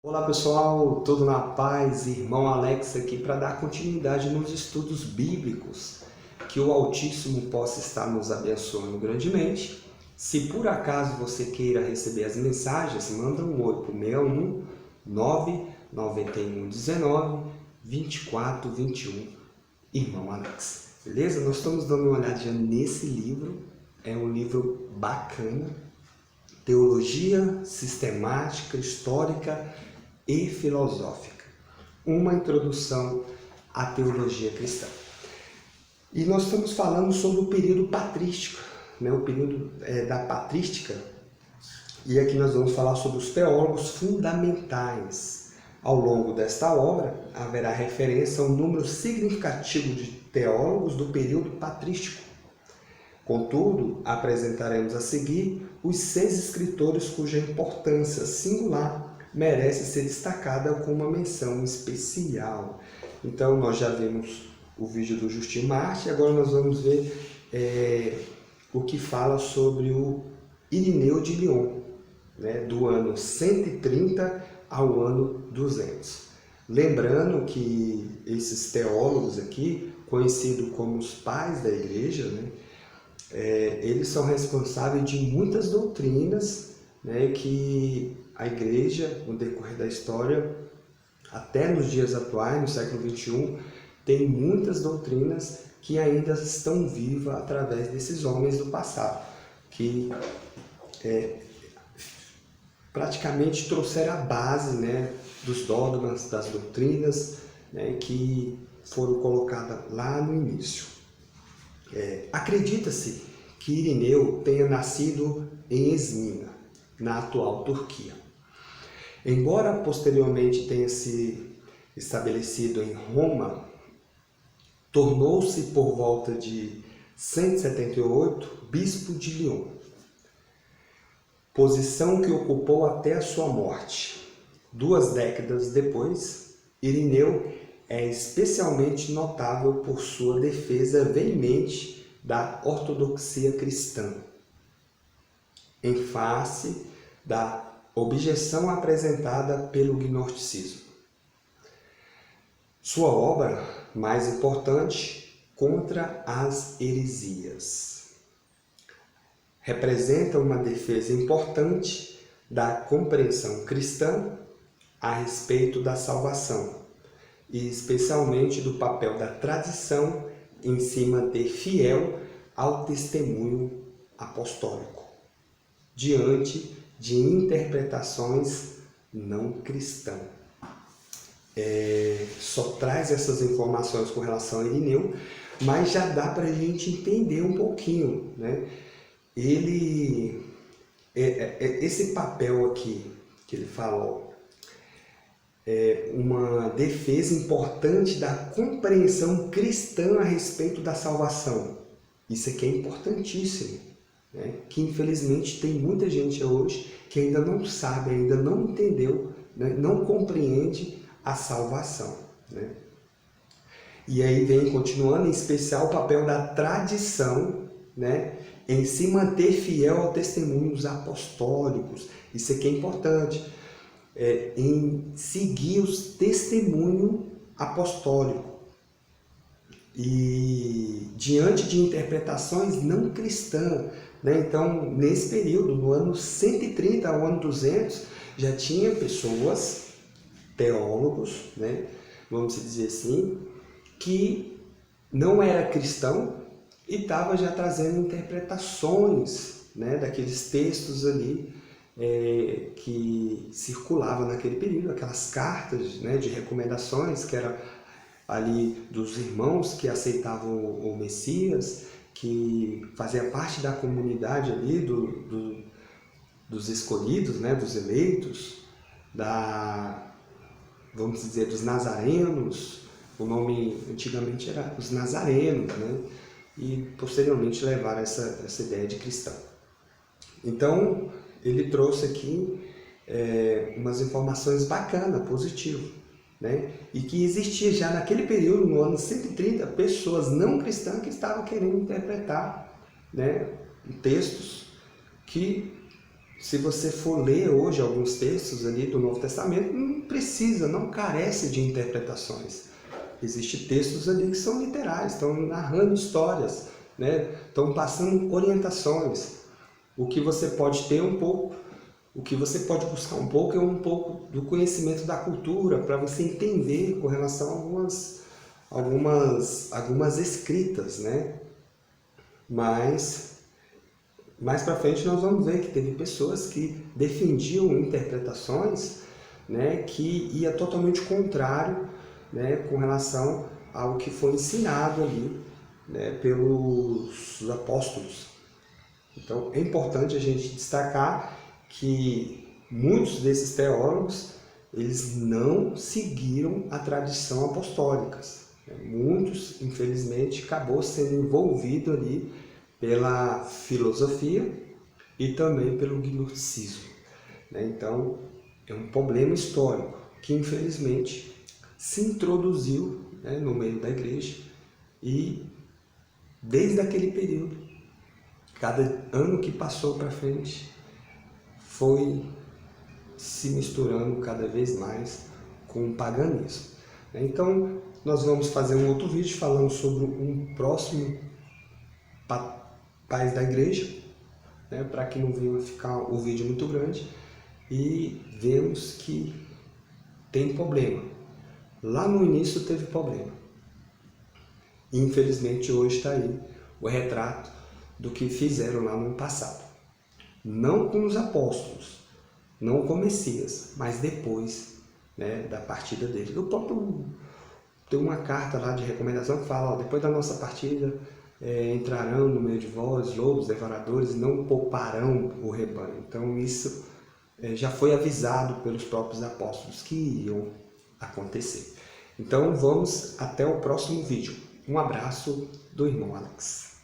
Olá pessoal, tudo na paz? Irmão Alex aqui para dar continuidade nos estudos bíblicos. Que o Altíssimo possa estar nos abençoando grandemente. Se por acaso você queira receber as mensagens, manda um oi para o 61 991 19 24 21, Irmão Alex. Beleza? Nós estamos dando uma olhadinha nesse livro. É um livro bacana. Teologia sistemática, histórica e filosófica. Uma introdução à teologia cristã. E nós estamos falando sobre o período patrístico, o período da patrística. E aqui nós vamos falar sobre os teólogos fundamentais. Ao longo desta obra, haverá referência a um número significativo de teólogos do período patrístico. Contudo, apresentaremos a seguir os 6 escritores cuja importância singular merece ser destacada com uma menção especial. Então, nós já vimos o vídeo do Justin Martyr, agora nós vamos ver o que fala sobre o Irineu de Lyon, do ano 130 ao ano 200. Lembrando que esses teólogos aqui, conhecidos como os pais da igreja, eles são responsáveis de muitas doutrinas que a igreja, no decorrer da história, até nos dias atuais, no século XXI, tem muitas doutrinas que ainda estão vivas através desses homens do passado, que praticamente trouxeram a base dos dogmas, das doutrinas que foram colocadas lá no início. Acredita-se que Irineu tenha nascido em Esmina, na atual Turquia. Embora posteriormente tenha se estabelecido em Roma, tornou-se por volta de 178 bispo de Lyon, posição que ocupou até a sua morte. 2 décadas depois, Irineu é especialmente notável por sua defesa veemente da ortodoxia cristã, em face da objeção apresentada pelo gnosticismo. Sua obra mais importante, Contra as Heresias, representa uma defesa importante da compreensão cristã a respeito da salvação, e especialmente do papel da tradição em se manter fiel ao testemunho apostólico, diante de interpretações não cristãs. Só traz essas informações com relação a Irineu, mas já dá para a gente entender um pouquinho. Esse papel aqui que ele falou, uma defesa importante da compreensão cristã a respeito da salvação. Isso aqui é importantíssimo, que infelizmente tem muita gente hoje que ainda não sabe, ainda não entendeu, não compreende a salvação. E aí vem, continuando, em especial o papel da tradição, em se manter fiel aos testemunhos apostólicos. Isso aqui é importante. Em seguir os testemunhos apostólicos e diante de interpretações não cristãs. Então, nesse período, no ano 130 ao ano 200, já tinha pessoas, teólogos, vamos dizer assim, que não era cristão e estava já trazendo interpretações daqueles textos ali que circulavam naquele período, aquelas cartas de recomendações que eram ali dos irmãos que aceitavam o Messias, que fazia parte da comunidade ali dos escolhidos, dos eleitos, vamos dizer, dos nazarenos. O nome antigamente era os nazarenos, e posteriormente levaram essa ideia de cristão. Então, ele trouxe aqui umas informações bacanas, positivas, e que existia já naquele período, no ano 130, pessoas não cristãs que estavam querendo interpretar textos que se você for ler hoje alguns textos ali do Novo Testamento, não precisa, não carece de interpretações. Existem textos ali que são literais, estão narrando histórias, né? Estão passando orientações. O que você pode ter um pouco, o que você pode buscar um pouco é um pouco do conhecimento da cultura, para você entender com relação a algumas escritas, né? Mas mais para frente nós vamos ver que teve pessoas que defendiam interpretações, né, que ia totalmente contrário, né, com relação ao que foi ensinado ali, né, pelos apóstolos. Então é importante a gente destacar que muitos desses teólogos eles não seguiram a tradição apostólica. Muitos, infelizmente, acabou sendo envolvido ali pela filosofia e também pelo gnosticismo. Então, é um problema histórico que, infelizmente, se introduziu, né, no meio da igreja e, desde aquele período, cada ano que passou para frente, foi se misturando cada vez mais com o paganismo. Então, nós vamos fazer um outro vídeo falando sobre um próximo pais da igreja, né, para que não venha ficar o vídeo muito grande, e vemos que tem problema. Lá no início teve problema. Infelizmente hoje está aí o retrato do que fizeram lá no passado. Não com os apóstolos, não com o Messias, mas depois, né, da partida dele. O próprio tem uma carta lá de recomendação que fala, ó, depois da nossa partida entrarão no meio de vós lobos, devoradores, e não pouparão o rebanho. Então isso já foi avisado pelos próprios apóstolos que iriam acontecer. Então vamos até o próximo vídeo. Um abraço do irmão Alex.